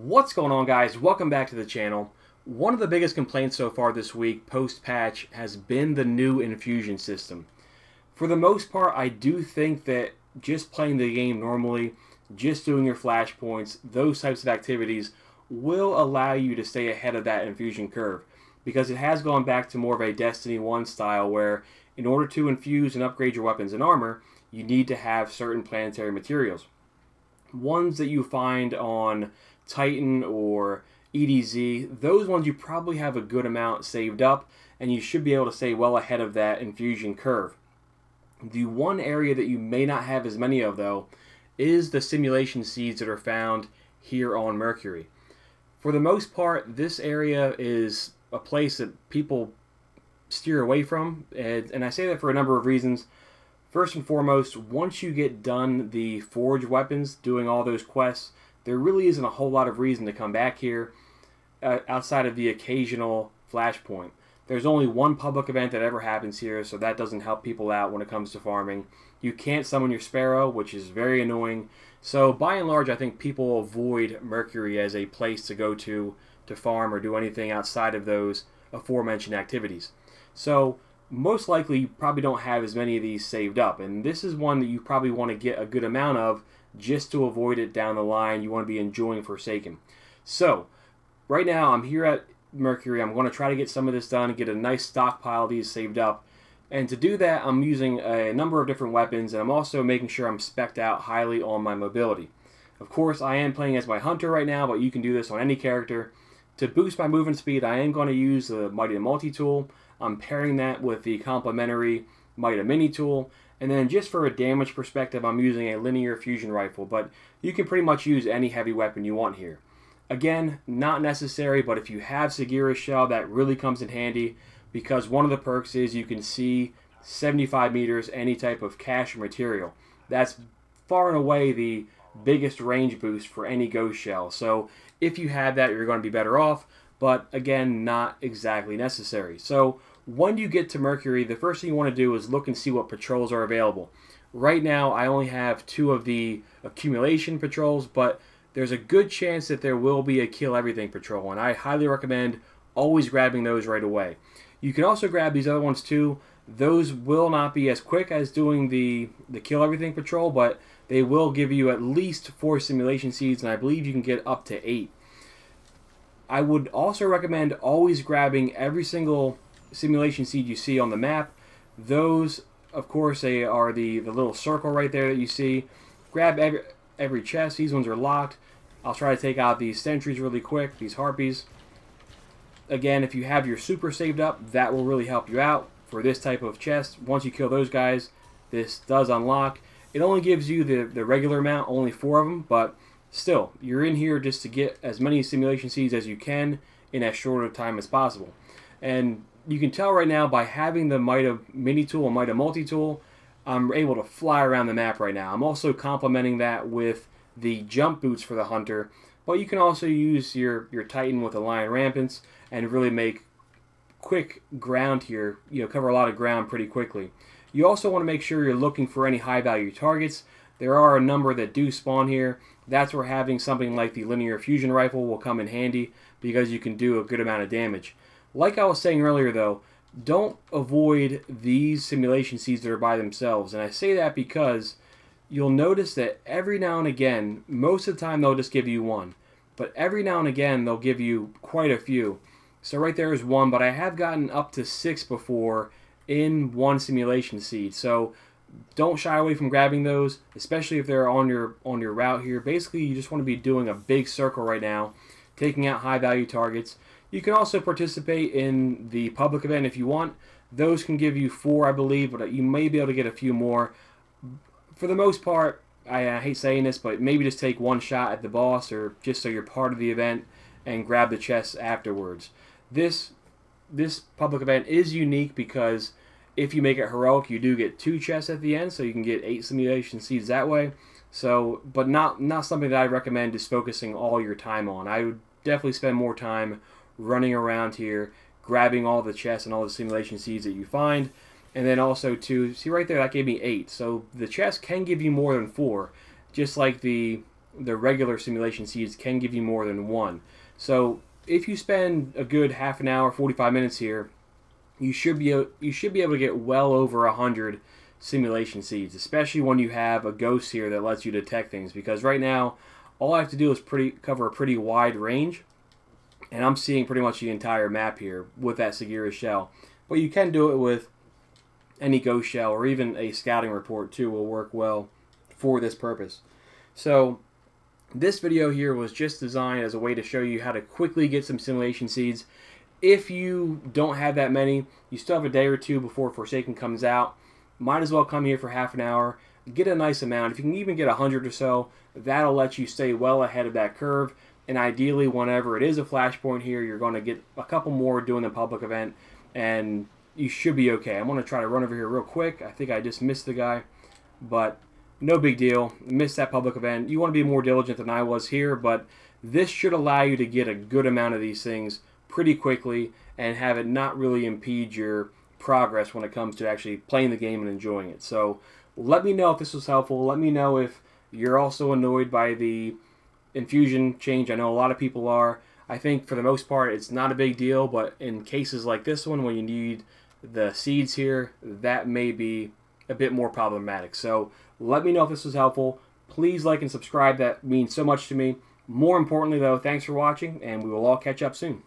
What's going on, guys? Welcome back to the channel. One of the biggest complaints so far this week post-patch has been the new infusion system. For the most part, I do think that just playing the game normally, just doing your flashpoints, those types of activities will allow you to stay ahead of that infusion curve, because it has gone back to more of a Destiny 1 style where in order to infuse and upgrade your weapons and armor, you need to have certain planetary materials. Ones that you find on Titan or EDZ, those ones you probably have a good amount saved up, and you should be able to stay well ahead of that infusion curve. The one area that you may not have as many of, though, is the simulation seeds that are found here on Mercury. For the most part, this area is a place that people steer away from, and I say that for a number of reasons. First and foremost, once you get done the forge weapons, doing all those quests, there really isn't a whole lot of reason to come back here outside of the occasional flashpoint. There's only one public event that ever happens here, so that doesn't help people out when it comes to farming. You can't summon your sparrow, which is very annoying. So by and large, I think people avoid Mercury as a place to go to farm or do anything outside of those aforementioned activities. So most likely you probably don't have as many of these saved up, and this is one that you probably want to get a good amount of just to avoid it down the line. You want to be enjoying Forsaken. So right now I'm here at Mercury. I'm going to try to get some of this done and get a nice stockpile of these saved up, and to do that I'm using a number of different weapons, and I'm also making sure I'm specced out highly on my mobility. Of course, I am playing as my hunter right now, but you can do this on any character. To boost my movement speed, I am going to use the Mighty multi-tool. I'm pairing that with the complementary Mighty mini tool, and then just for a damage perspective, I'm using a linear fusion rifle, but you can pretty much use any heavy weapon you want here. Again, not necessary, but if you have Sagira's shell, that really comes in handy, because one of the perks is you can see 75 meters any type of cache or material. That's far and away the biggest range boost for any ghost shell. So if you have that, you're going to be better off, but again, not exactly necessary. So when you get to Mercury, the first thing you want to do is look and see what patrols are available. Right now, I only have 2 of the accumulation patrols, but there's a good chance that there will be a kill everything patrol, and I highly recommend always grabbing those right away. You can also grab these other ones too. Those will not be as quick as doing the kill everything patrol, but they will give you at least 4 simulation seeds, and I believe you can get up to 8. I would also recommend always grabbing every single simulation seed you see on the map. Those, of course, they are the little circle right there that you see. Grab every chest. These ones are locked. I'll try to take out these sentries really quick, these harpies. Again, if you have your super saved up, that will really help you out for this type of chest. Once you kill those guys, this does unlock. It only gives you the regular amount, only 4 of them, but still, you're in here just to get as many simulation seeds as you can in as short a time as possible. And you can tell right now by having the Mighty mini tool and Mighty multi-tool, I'm able to fly around the map right now. I'm also complementing that with the jump boots for the hunter, but you can also use your Titan with the lion rampants and really make quick ground here, cover a lot of ground pretty quickly. You also want to make sure you're looking for any high value targets. There are a number that do spawn here. That's where having something like the linear fusion rifle will come in handy, because you can do a good amount of damage. Like I was saying earlier though, don't avoid these simulation seeds that are by themselves, and I say that because you'll notice that every now and again, most of the time they'll just give you 1, but every now and again they'll give you quite a few. So right there is 1, but I have gotten up to 6 before in 1 simulation seed. So don't shy away from grabbing those, especially if they're on your route here. Basically, you just want to be doing a big circle right now, taking out high value targets. You can also participate in the public event if you want. Those can give you 4, I believe, but you may be able to get a few more. For the most part, I hate saying this, but maybe just take 1 shot at the boss, or just so you're part of the event, and grab the chests afterwards. This public event is unique because if you make it heroic, you do get 2 chests at the end, so you can get 8 simulation seeds that way. So, but not something that I recommend just focusing all your time on. I would definitely spend more time running around here, grabbing all the chests and all the simulation seeds that you find. And then also see right there, that gave me 8. So the chest can give you more than 4, just like the the regular simulation seeds can give you more than one. So if you spend a good half an hour, 45 minutes here, you should be able to get well over 100 simulation seeds, especially when you have a ghost here that lets you detect things. Because right now, all I have to do is cover a pretty wide range, and I'm seeing pretty much the entire map here with that Segura shell. But you can do it with any ghost shell, or even a scouting report too will work well for this purpose. So this video here was just designed as a way to show you how to quickly get some simulation seeds. If you don't have that many, you still have a day or two before Forsaken comes out. Might as well come here for half an hour, get a nice amount. If you can even get 100 or so, that'll let you stay well ahead of that curve. And ideally, whenever it is a flashpoint here, you're going to get a couple more doing the public event, and you should be okay. I'm going to try to run over here real quick. I think I just missed the guy, but no big deal. Missed that public event. You want to be more diligent than I was here, but this should allow you to get a good amount of these things pretty quickly and have it not really impede your progress when it comes to actually playing the game and enjoying it. So let me know if this was helpful. Let me know if you're also annoyed by the infusion change. I know a lot of people are. I think for the most part it's not a big deal, but in cases like this one when you need the seeds here, that may be a bit more problematic. So let me know if this was helpful. Please like and subscribe. That means so much to me. More importantly though, thanks for watching, and we will all catch up soon.